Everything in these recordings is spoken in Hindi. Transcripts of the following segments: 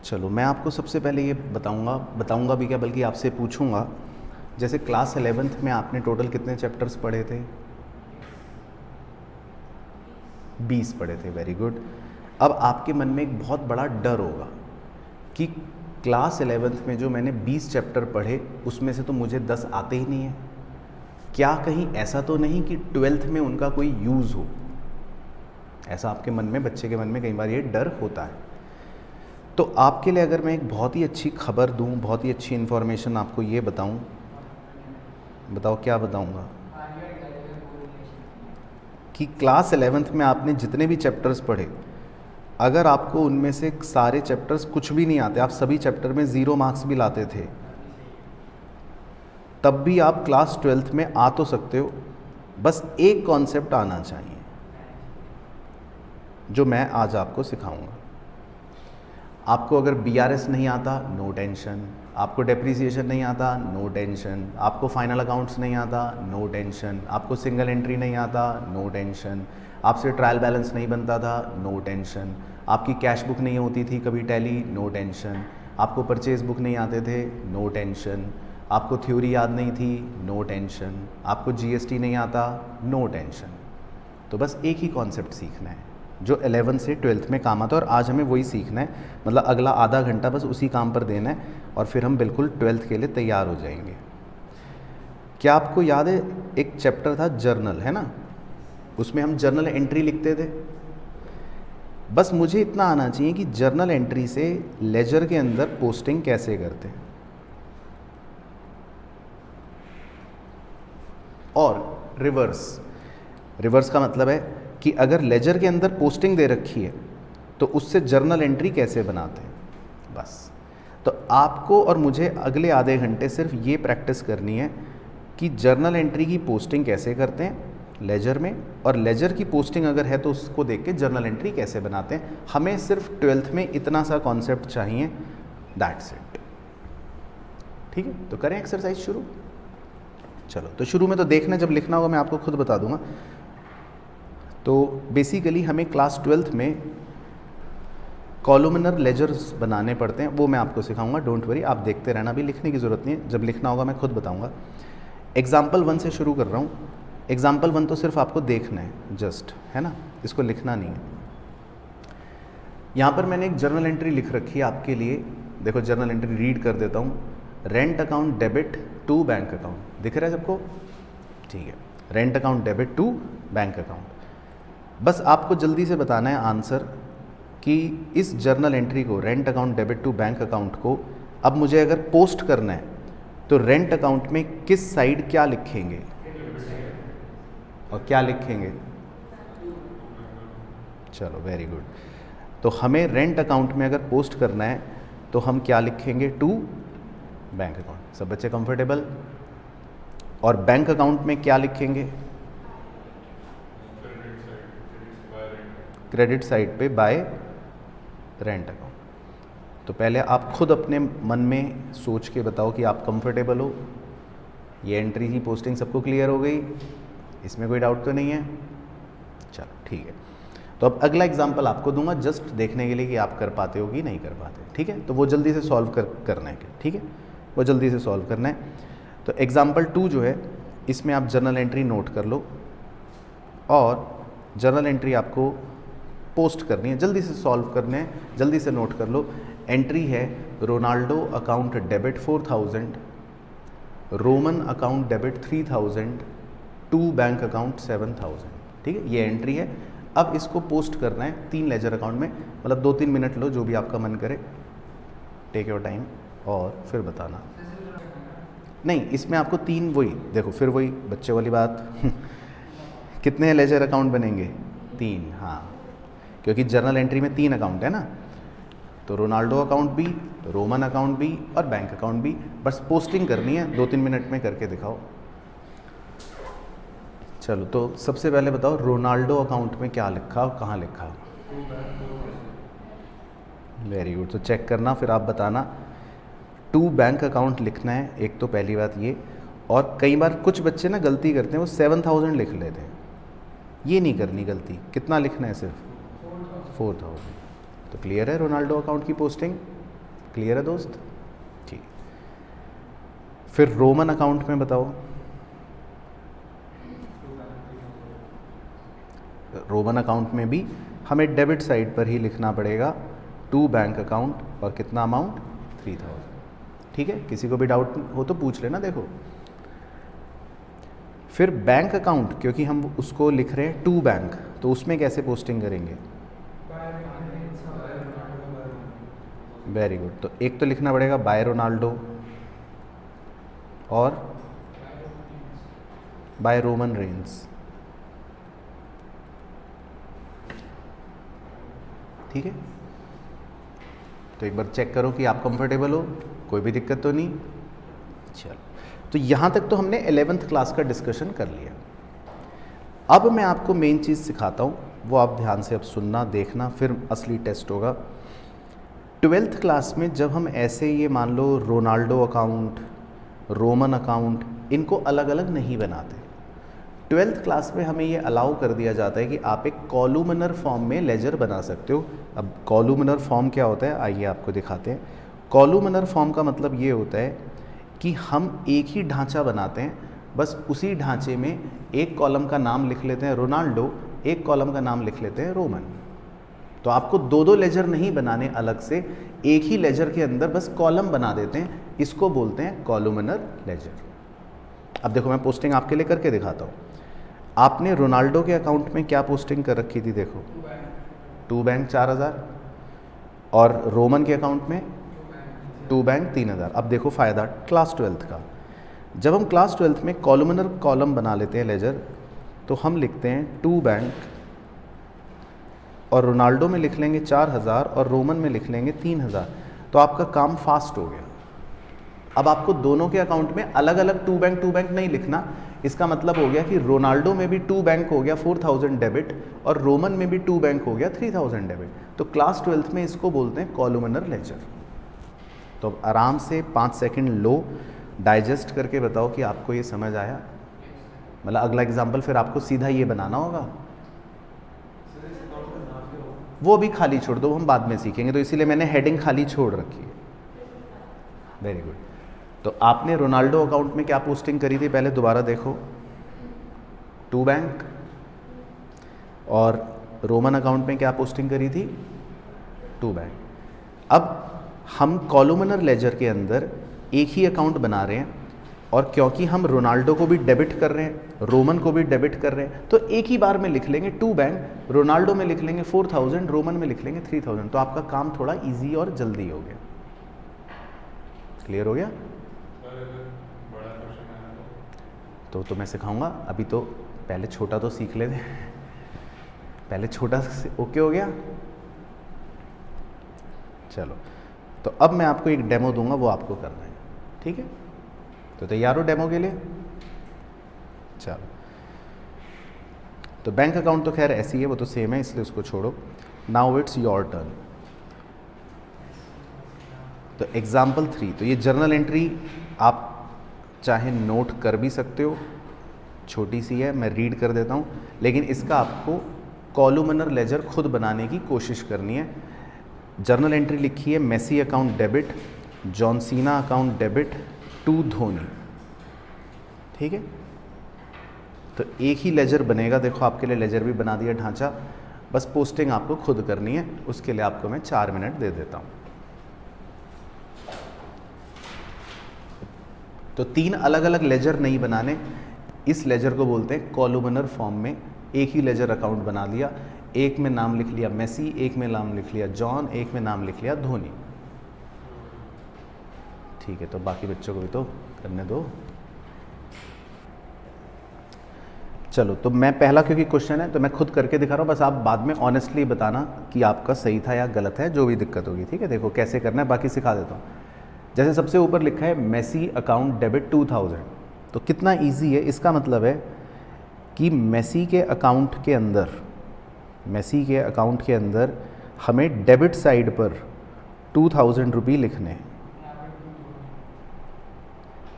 चलो मैं आपको सबसे पहले ये बताऊंगा भी क्या, बल्कि आपसे पूछूंगा, जैसे क्लास 11th में आपने टोटल कितने चैप्टर्स पढ़े थे? 20 पढ़े थे। Very good. अब आपके मन में एक बहुत बड़ा डर होगा कि क्लास 11th में जो मैंने 20 चैप्टर पढ़े उसमें से तो मुझे 10 आते ही नहीं हैं। क्या कहीं ऐसा तो नहीं कि 12th में उनका कोई यूज़ हो? ऐसा आपके मन में, बच्चे के मन में कई बार ये डर होता है। तो आपके लिए अगर मैं एक बहुत ही अच्छी खबर दूं, बहुत ही अच्छी इन्फॉर्मेशन आपको ये बताऊं, बताओ क्या बताऊंगा? कि क्लास 11th में आपने जितने भी चैप्टर्स पढ़े, अगर आपको उनमें से सारे चैप्टर्स कुछ भी नहीं आते, आप सभी चैप्टर में 0 मार्क्स भी लाते थे, तब भी आप क्लास 12th में आ तो सकते हो। बस एक कॉन्सेप्ट आना चाहिए जो मैं आज आपको सिखाऊंगा। आपको अगर BRS नहीं आता, नो टेंशन। आपको डेप्रिसिएशन नहीं आता, नो टेंशन। आपको फाइनल अकाउंट्स नहीं आता, नो टेंशन। आपको सिंगल एंट्री नहीं आता, नो टेंशन। आपसे ट्रायल बैलेंस नहीं बनता था, नो टेंशन। आपकी कैश बुक नहीं होती थी कभी टैली, नो टेंशन। आपको परचेज बुक नहीं आते थे, नो टेंशन। आपको थ्योरी याद नहीं थी, नो टेंशन। आपको GST नहीं आता, नो टेंशन। तो बस एक ही कॉन्सेप्ट सीखना है जो 11 से 12th में काम आता है, और आज हमें वही सीखना है। मतलब अगला आधा घंटा बस उसी काम पर देना है और फिर हम बिल्कुल 12th के लिए तैयार हो जाएंगे। क्या आपको याद है एक चैप्टर था जर्नल, है ना? उसमें हम जर्नल एंट्री लिखते थे। बस मुझे इतना आना चाहिए कि जर्नल एंट्री से लेजर के अंदर पोस्टिंग कैसे करते हैं। और रिवर्स का मतलब है कि अगर लेजर के अंदर पोस्टिंग दे रखी है तो उससे जर्नल एंट्री कैसे बनाते हैं। बस तो आपको और मुझे अगले आधे घंटे सिर्फ ये प्रैक्टिस करनी है कि जर्नल एंट्री की पोस्टिंग कैसे करते हैं लेजर में, और लेजर की पोस्टिंग अगर है तो उसको देख के जर्नल एंट्री कैसे बनाते हैं। हमें सिर्फ 12th में इतना सा कॉन्सेप्ट चाहिए, दैट्स इट। ठीक है, तो करें एक्सरसाइज शुरू। चलो, तो शुरू में तो देखना, जब लिखना होगा मैं आपको खुद बता दूंगा। तो बेसिकली हमें क्लास 12th में कॉलमनर लेजर्स बनाने पड़ते हैं, वो मैं आपको सिखाऊंगा। डोंट वरी, आप देखते रहना, भी लिखने की ज़रूरत नहीं है, जब लिखना होगा मैं खुद बताऊंगा। एग्जाम्पल 1 से शुरू कर रहा हूँ। एग्जाम्पल 1 तो सिर्फ आपको देखना है जस्ट, है ना, इसको लिखना नहीं है। यहाँ पर मैंने एक जर्नल एंट्री लिख रखी है आपके लिए। देखो जर्नल एंट्री रीड कर देता हूँ। Rent account debit to bank account, दिख रहा है सबको? ठीक है, rent account debit to bank account. बस आपको जल्दी से बताना है आंसर कि इस जर्नल एंट्री को, rent account debit to bank account को, अब मुझे अगर पोस्ट करना है तो रेंट अकाउंट में किस साइड क्या लिखेंगे और क्या लिखेंगे? चलो वेरी गुड। तो हमें रेंट अकाउंट में अगर पोस्ट करना है तो हम क्या लिखेंगे? To bank account. सब बच्चे कंफर्टेबल? और बैंक अकाउंट में क्या लिखेंगे? क्रेडिट साइड पे बाय रेंट अकाउंट। तो पहले आप खुद अपने मन में सोच के बताओ कि आप कंफर्टेबल हो। ये एंट्री की पोस्टिंग सबको क्लियर हो गई? इसमें कोई डाउट तो नहीं है? चलो ठीक है। तो अब अगला एग्जांपल आपको दूंगा जस्ट देखने के लिए कि आप कर पाते हो कि नहीं कर पाते। ठीक है, तो वो जल्दी से सॉल्व करना है। ठीक है, वो जल्दी से सॉल्व करना है। तो एग्जाम्पल 2 जो है, इसमें आप जर्नल एंट्री नोट कर लो और जर्नल एंट्री आपको पोस्ट करनी है, जल्दी से सॉल्व करने हैं, जल्दी से नोट कर लो। एंट्री है Ronaldo account debit 4000, Roman account debit 3000, to bank account 7000। ठीक है, ये एंट्री है। अब इसको पोस्ट करना है 3 लेजर अकाउंट में। मतलब 2-3 मिनट लो, जो भी आपका मन करे, टेक योर टाइम, और फिर बताना। नहीं, इसमें आपको 3, वही देखो, फिर वही बच्चे वाली बात कितने लेजर अकाउंट बनेंगे? 3। हाँ, क्योंकि जर्नल एंट्री में 3 अकाउंट है ना, तो रोनाल्डो अकाउंट भी, रोमन अकाउंट भी और बैंक अकाउंट भी। बस पोस्टिंग करनी है, 2-3 मिनट में करके दिखाओ। चलो, तो सबसे पहले बताओ रोनाल्डो अकाउंट में क्या लिखा और कहाँ लिखा? Very good. तो चेक करना, फिर आप बताना। टू बैंक अकाउंट लिखना है, एक तो पहली बात ये। और कई बार कुछ बच्चे ना गलती करते हैं, वो 7000 लिख लेते हैं। ये नहीं करनी गलती। कितना लिखना है? सिर्फ 4000। तो क्लियर है रोनाल्डो अकाउंट की पोस्टिंग? क्लियर है दोस्त? ठीक। फिर रोमन अकाउंट में बताओ, रोमन अकाउंट में भी हमें डेबिट साइड पर ही लिखना पड़ेगा टू बैंक अकाउंट और कितना अमाउंट 3000। ठीक है, किसी को भी डाउट हो तो पूछ लेना। देखो फिर बैंक अकाउंट, क्योंकि हम उसको लिख रहे हैं टू बैंक, तो उसमें कैसे पोस्टिंग करेंगे? Very good. तो एक तो लिखना पड़ेगा बाय रोनाल्डो और बाय रोमन रेंज। ठीक है, तो एक बार चेक करो कि आप कंफर्टेबल हो, कोई भी दिक्कत तो नहीं। चलो, तो यहाँ तक तो हमने 11th क्लास का डिस्कशन कर लिया। अब मैं आपको मेन चीज़ सिखाता हूँ, वो आप ध्यान से अब सुनना देखना, फिर असली टेस्ट होगा। 12th क्लास में जब हम ऐसे ये मान लो रोनाल्डो अकाउंट, रोमन अकाउंट, इनको अलग अलग नहीं बनाते। 12th क्लास में हमें ये अलाउ कर दिया जाता है कि आप एक कॉलुमनर फॉर्म में लेजर बना सकते हो। अब कॉलुमनर फॉर्म क्या होता है, आइए आपको दिखाते हैं। कॉलुमनर फॉर्म का मतलब ये होता है कि हम एक ही ढांचा बनाते हैं, बस उसी ढांचे में एक कॉलम का नाम लिख लेते हैं रोनाल्डो, एक कॉलम का नाम लिख लेते हैं रोमन। तो आपको दो दो लेजर नहीं बनाने अलग से, एक ही लेजर के अंदर बस कॉलम बना देते हैं, इसको बोलते हैं कॉलुमनर लेजर। अब देखो मैं पोस्टिंग आपके लिए करके दिखाता हूँ। आपने रोनाल्डो के अकाउंट में क्या पोस्टिंग कर रखी थी? देखो टू बैंक 4000 और रोमन के अकाउंट में टू बैंक 3000। अब देखो फ़ायदा क्लास 12th का, जब हम क्लास 12th में कॉलुमनर कॉलम बना लेते हैं लेजर, तो हम लिखते हैं टू बैंक और रोनाल्डो में लिख लेंगे 4000 और रोमन में लिख लेंगे 3000। तो आपका काम फास्ट हो गया। अब आपको दोनों के अकाउंट में अलग अलग टू बैंक नहीं लिखना। इसका मतलब हो गया कि रोनाल्डो में भी टू बैंक हो गया 4000 डेबिट और रोमन में भी टू बैंक हो गया 3000 डेबिट। तो क्लास 12th में इसको बोलते हैं कॉलुमनर लेजर। तो अब आराम से 5 सेकंड लो, डाइजेस्ट करके बताओ कि आपको ये समझ आया। मतलब अगला एग्जाम्पल फिर आपको सीधा ये बनाना होगा, वो भी खाली छोड़ दो, हम बाद में सीखेंगे, तो इसीलिए मैंने हेडिंग खाली छोड़ रखी है। Very good. तो आपने रोनाल्डो अकाउंट में क्या पोस्टिंग करी थी, पहले दोबारा देखो, टू बैंक, और रोमन अकाउंट में क्या पोस्टिंग करी थी, टू बैंक। अब हम कॉलुमनर लेजर के अंदर एक ही अकाउंट बना रहे हैं, और क्योंकि हम रोनाल्डो को भी डेबिट कर रहे हैं, रोमन को भी डेबिट कर रहे हैं, तो एक ही बार में लिख लेंगे टू बैंक, रोनाल्डो में लिख लेंगे 4000, रोमन में लिख लेंगे 3000। तो आपका काम थोड़ा इजी और जल्दी हो गया। क्लियर हो गया? तो मैं सिखाऊंगा, अभी तो पहले छोटा तो सीख लेते। पहले छोटा ओके हो गया। चलो, तो अब मैं आपको एक डेमो दूंगा, वो आपको करना है। ठीक है, तो तैयार हो डेमो के लिए? चलो, तो बैंक अकाउंट तो खैर ऐसी है, वो तो सेम है, इसलिए उसको छोड़ो। Now it's your turn. तो एग्जाम्पल 3, तो ये जर्नल एंट्री आप चाहे नोट कर भी सकते हो, छोटी सी है, मैं रीड कर देता हूँ, लेकिन इसका आपको कॉलुमनर लेजर खुद बनाने की कोशिश करनी है। जर्नल एंट्री लिखी है Messi account debit, John Cena account debit to Dhoni. ठीक है, तो एक ही लेजर बनेगा। देखो आपके लिए लेजर भी बना दिया ढांचा, बस पोस्टिंग आपको खुद करनी है। उसके लिए आपको मैं 4 मिनट दे देता हूँ। तो 3 अलग अलग लेजर नहीं बनाने, इस लेजर को बोलते हैं कॉलुमनर फॉर्म में एक ही लेजर अकाउंट बना लिया। एक में नाम लिख लिया मेसी, एक में नाम लिख लिया जॉन, एक में नाम लिख लिया धोनी। ठीक है, तो बाकी बच्चों को भी तो करने दो। चलो, तो मैं पहला, क्योंकि क्वेश्चन है तो मैं खुद करके दिखा रहा हूँ, बस आप बाद में ऑनेस्टली बताना कि आपका सही था या गलत है, जो भी दिक्कत होगी। ठीक है, देखो कैसे करना है, बाकी सिखा देता हूँ। जैसे सबसे ऊपर लिखा है मेसी अकाउंट डेबिट 2000, तो कितना इजी है। इसका मतलब है कि मेसी के अकाउंट के अंदर हमें डेबिट साइड पर 2000 रुपये लिखने हैं।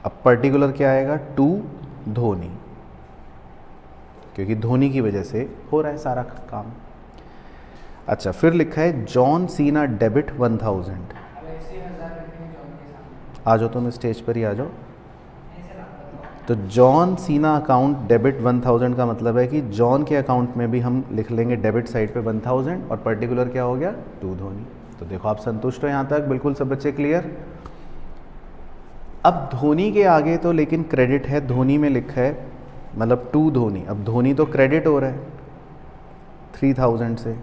अब पर्टिकुलर क्या आएगा, टू धोनी, क्योंकि धोनी की वजह से हो रहा है सारा काम। अच्छा, फिर लिखा है जॉन सीना डेबिट 1000। आ जाओ तुम स्टेज पर ही आ जाओ। तो जॉन सीना अकाउंट डेबिट 1000 का मतलब है कि जॉन के अकाउंट में भी हम लिख लेंगे डेबिट साइड पे 1000 और पर्टिकुलर क्या हो गया 2 धोनी। तो देखो आप संतुष्ट हो यहाँ तक, बिल्कुल सब बच्चे क्लियर। अब धोनी के आगे तो लेकिन क्रेडिट है, धोनी में लिखा है मतलब 2 धोनी। अब धोनी तो क्रेडिट हो रहा है 3000 से,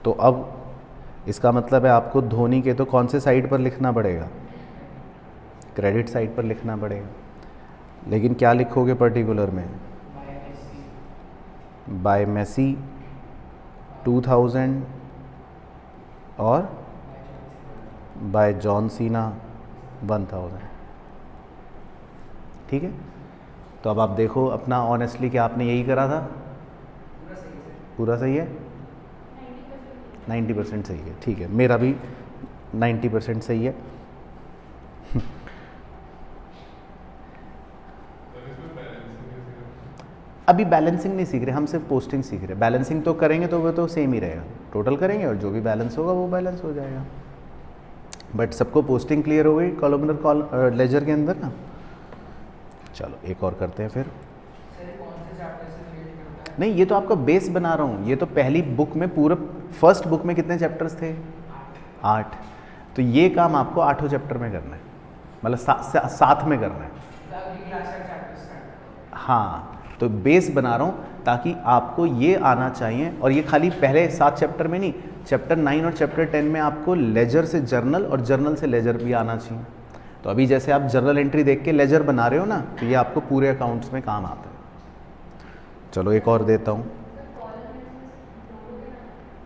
तो अब इसका मतलब है आपको धोनी के तो कौन से साइड पर लिखना पड़ेगा, क्रेडिट साइड पर लिखना पड़ेगा। लेकिन क्या लिखोगे पर्टिकुलर में, बाय मेसी 2000 और बाय जॉन सीना 1000। ठीक है, तो अब आप देखो अपना ऑनेस्टली कि आपने यही करा था, पूरा सही है, 90% सही है। ठीक है, मेरा भी 90% सही है। अभी बैलेंसिंग नहीं सीख रहे हम, सिर्फ पोस्टिंग सीख रहे। बैलेंसिंग तो करेंगे तो वो तो सेम ही रहेगा, टोटल करेंगे और जो भी बैलेंस होगा वो बैलेंस हो जाएगा। बट सबको पोस्टिंग क्लियर हो गई कॉलमनर लेजर के अंदर ना। चलो एक और करते हैं फिर। नहीं, ये तो आपका बेस बना रहा हूँ, ये तो पहली बुक में पूरा फर्स्ट बुक में कितने चैप्टर्स थे, 8। तो ये काम आपको 8वें चैप्टर में करना है, मतलब साथ में करना है। हाँ, तो बेस बना रहा हूँ ताकि आपको ये आना चाहिए। और ये खाली पहले 7 चैप्टर में नहीं, चैप्टर 9 और चैप्टर 10 में आपको लेजर से जर्नल और जर्नल से लेजर भी आना चाहिए। तो अभी जैसे आप जर्नल एंट्री देख के लेजर बना रहे हो ना, तो ये आपको पूरे अकाउंट्स में काम आता है। चलो एक और देता हूँ।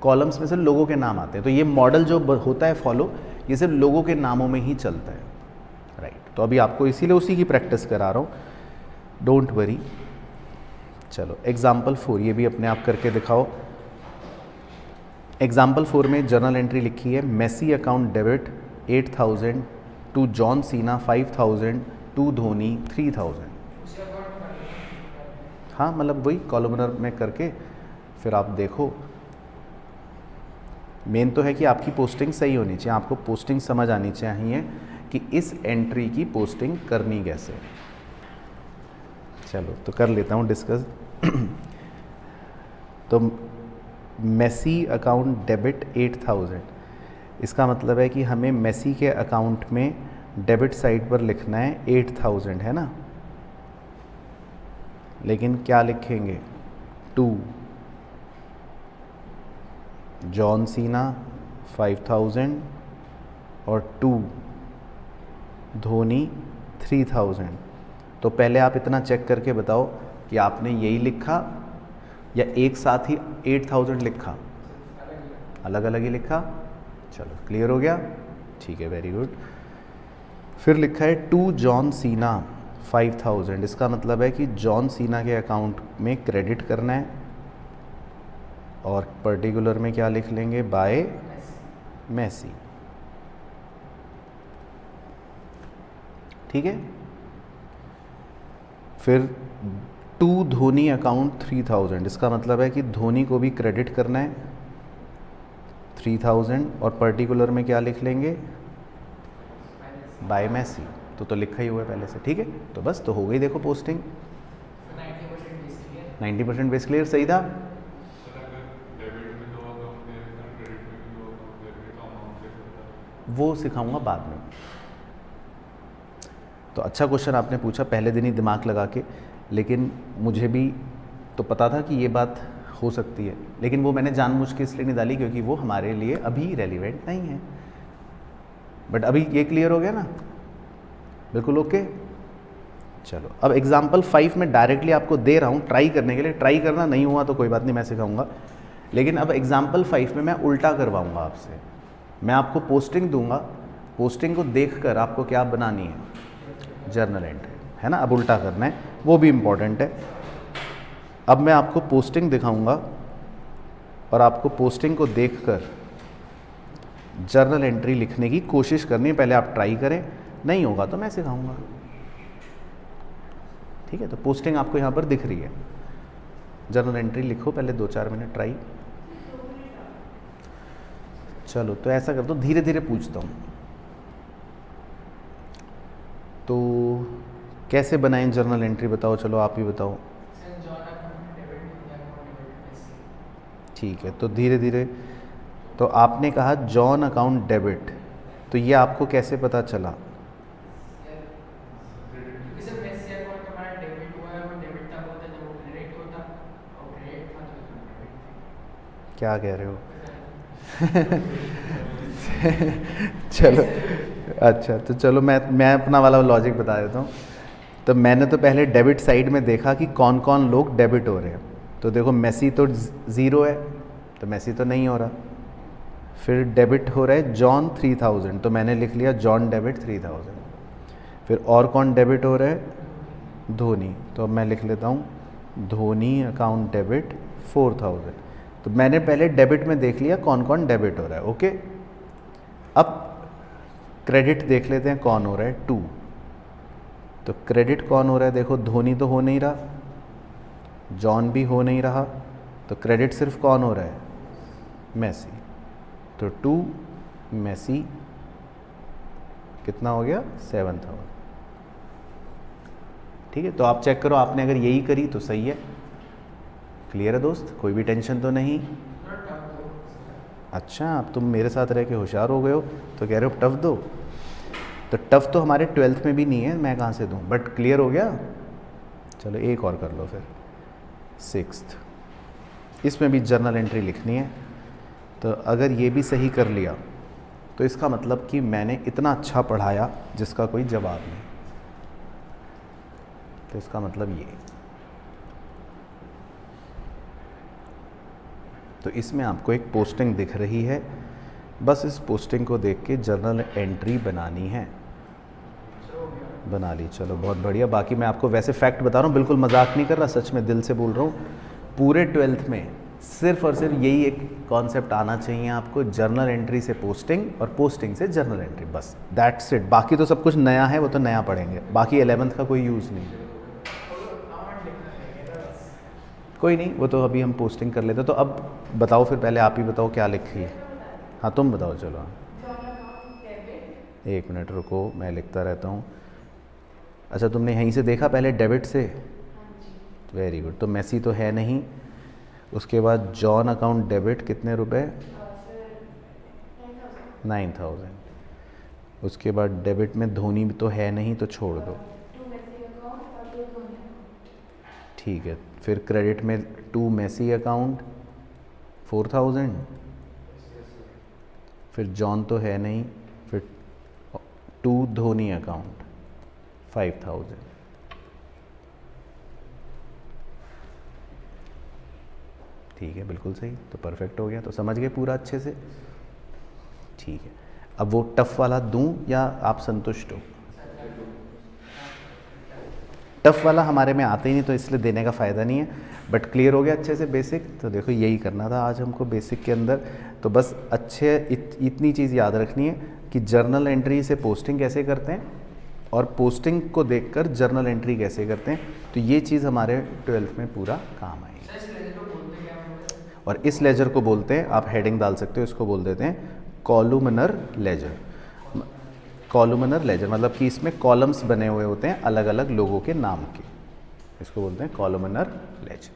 कॉलम्स में से लोगों के नाम आते हैं, तो ये मॉडल जो होता है फॉलो, ये सिर्फ लोगों के नामों में ही चलता है। राइट, तो अभी आपको इसीलिए उसी की प्रैक्टिस करा रहा हूँ, डोंट वरी। चलो एग्जाम्पल 4, ये भी अपने आप करके दिखाओ। एग्जाम्पल 4 में जर्नल एंट्री लिखी है, Messi account debit 8000 to John Cena 5000 to Dhoni 3000। हाँ, मतलब वही कॉलमनर में करके फिर आप देखो। मेन तो है कि आपकी पोस्टिंग सही होनी चाहिए, आपको पोस्टिंग समझ आनी चाहिए कि इस एंट्री की पोस्टिंग करनी कैसे। चलो तो कर लेता हूँ डिस्कस। तो मेसी अकाउंट डेबिट 8000, इसका मतलब है कि हमें मेसी के अकाउंट में डेबिट साइड पर लिखना है 8000, है ना। लेकिन क्या लिखेंगे, 2 जॉन सीना 5000 और 2 धोनी 3000। तो पहले आप इतना चेक करके बताओ कि आपने यही लिखा या एक साथ ही 8000 लिखा, अलग अलग ही लिखा। चलो क्लियर हो गया, ठीक है, वेरी गुड। फिर लिखा है 2 जॉन सीना 5000, इसका मतलब है कि जॉन सीना के अकाउंट में क्रेडिट करना है और पर्टिकुलर में क्या लिख लेंगे, बाय मेसी। ठीक है, फिर 2 धोनी अकाउंट 3000, इसका मतलब है कि धोनी को भी क्रेडिट करना है 3000 और पर्टिकुलर में क्या लिख लेंगे, बाय मेसी। तो लिखा ही हुआ है पहले से। ठीक है, तो बस तो हो गई देखो पोस्टिंग। 90% बेस क्लियर, सही था। वो सिखाऊंगा बाद में। तो अच्छा क्वेश्चन आपने पूछा पहले दिन ही दिमाग लगा के, लेकिन मुझे भी तो पता था कि ये बात हो सकती है, लेकिन वो मैंने जानबूझ के इसलिए नहीं डाली क्योंकि वो हमारे लिए अभी रेलिवेंट नहीं है। बट अभी ये क्लियर हो गया ना, बिल्कुल ओके। चलो अब एग्जाम्पल 5 में डायरेक्टली आपको दे रहा हूँ ट्राई करने के लिए, ट्राई करना नहीं हुआ तो कोई बात नहीं, मैं सिखाऊंगा। लेकिन अब एग्जाम्पल 5 में मैं उल्टा करवाऊँगा आपसे, मैं आपको पोस्टिंग दूंगा, पोस्टिंग को देखकर आपको क्या बनानी है, जर्नल एंट्री, है ना। अब उल्टा करना है, वो भी इम्पॉर्टेंट है। अब मैं आपको पोस्टिंग दिखाऊंगा और आपको पोस्टिंग को देखकर जर्नल एंट्री लिखने की कोशिश करनी है। पहले आप ट्राई करें, नहीं होगा तो मैं सिखाऊंगा। ठीक है, तो पोस्टिंग आपको यहाँ पर दिख रही है, जर्नल एंट्री लिखो पहले 2-4 मिनट ट्राई। चलो तो ऐसा कर दो, धीरे धीरे पूछता हूँ। कैसे बनाएं जर्नल एंट्री बताओ, चलो आप ही बताओ। ठीक है, तो धीरे धीरे, तो आपने कहा जॉन अकाउंट डेबिट, तो ये आपको कैसे पता चला? क्या कह रहे हो? चलो अच्छा, तो चलो मैं अपना वाला लॉजिक बता देता हूँ। तो मैंने तो पहले डेबिट साइड में देखा कि कौन कौन लोग डेबिट हो रहे हैं। तो देखो मेसी तो ज़ीरो है, तो मेसी तो नहीं हो रहा। फिर डेबिट हो रहा है जॉन 3000, तो मैंने लिख लिया जॉन डेबिट 3000। फिर और कौन डेबिट हो रहा है? धोनी, तो अब मैं लिख लेता हूँ धोनी अकाउंट डेबिट 4000। तो मैंने पहले डेबिट में देख लिया कौन कौन डेबिट हो रहा है। ओके, अब क्रेडिट देख लेते हैं कौन हो रहा है, 2। तो क्रेडिट कौन हो रहा है? देखो धोनी तो हो नहीं रहा, जॉन भी हो नहीं रहा, तो क्रेडिट सिर्फ कौन हो रहा है? मेसी। तो 2 मेसी कितना हो गया? 7000। ठीक है, तो आप चेक करो, आपने अगर यही करी तो सही है। क्लियर है दोस्त, कोई भी टेंशन तो नहीं? अच्छा, अब तुम मेरे साथ रह के होशियार हो गए हो तो कह रहे हो टफ दो। तो टफ तो हमारे 12th में भी नहीं है, मैं कहाँ से दूँ, बट क्लियर हो गया। चलो एक और कर लो फिर, 6th। इसमें भी जर्नल एंट्री लिखनी है। तो अगर ये भी सही कर लिया तो इसका मतलब कि मैंने इतना अच्छा पढ़ाया जिसका कोई जवाब नहीं। तो इसका मतलब ये, तो इसमें आपको एक पोस्टिंग दिख रही है, बस इस पोस्टिंग को देख के जर्नल एंट्री बनानी है। बना ली, चलो बहुत बढ़िया। बाकी मैं आपको वैसे फैक्ट बता रहा हूँ, बिल्कुल मजाक नहीं कर रहा, सच में दिल से बोल रहा हूँ। पूरे 12th में सिर्फ और सिर्फ यही एक कॉन्सेप्ट आना चाहिए आपको, जर्नल एंट्री से पोस्टिंग और पोस्टिंग से जर्नल एंट्री, बस दैट्स इट। बाकी तो सब कुछ नया है, वो तो नया पढ़ेंगे, बाकी 11th का कोई यूज़ नहीं। कोई नहीं, वो तो अभी हम पोस्टिंग कर लेते। तो अब बताओ फिर, पहले आप ही बताओ क्या लिखी है। हाँ तुम बताओ, चलो। एक मिनट रुको, मैं लिखता रहता हूँ। अच्छा, तुमने यहीं से देखा पहले डेबिट से? Very good. तो मेसी तो है नहीं, उसके बाद जॉन अकाउंट डेबिट कितने रुपए? 9000। उसके बाद डेबिट में धोनी भी तो है नहीं, तो छोड़ दो। ठीक है, फिर क्रेडिट में 2 मेसी अकाउंट 4000, फिर जॉन तो है नहीं, फिर 2 धोनी अकाउंट 5000। ठीक है, बिल्कुल सही, तो परफेक्ट हो गया। तो समझ गए पूरा अच्छे से? ठीक है, अब वो टफ वाला दूं या आप संतुष्ट हो? टफ वाला हमारे में आता ही नहीं, तो इसलिए देने का फ़ायदा नहीं है। बट क्लियर हो गया अच्छे से बेसिक? तो देखो यही करना था आज हमको बेसिक के अंदर। तो बस अच्छे इतनी चीज़ याद रखनी है कि जर्नल एंट्री से पोस्टिंग कैसे करते हैं और पोस्टिंग को देखकर जर्नल एंट्री कैसे करते हैं। तो ये चीज़ हमारे 12th में पूरा काम आएगी। और इस लेजर को बोलते हैं, आप हेडिंग डाल सकते हो, इसको बोल देते हैं कॉलुमनर लेजर। कॉलुमनर लेजर मतलब कि इसमें कॉलम्स बने हुए होते हैं अलग अलग लोगों के नाम के, इसको बोलते हैं कॉलुमनर लेजर।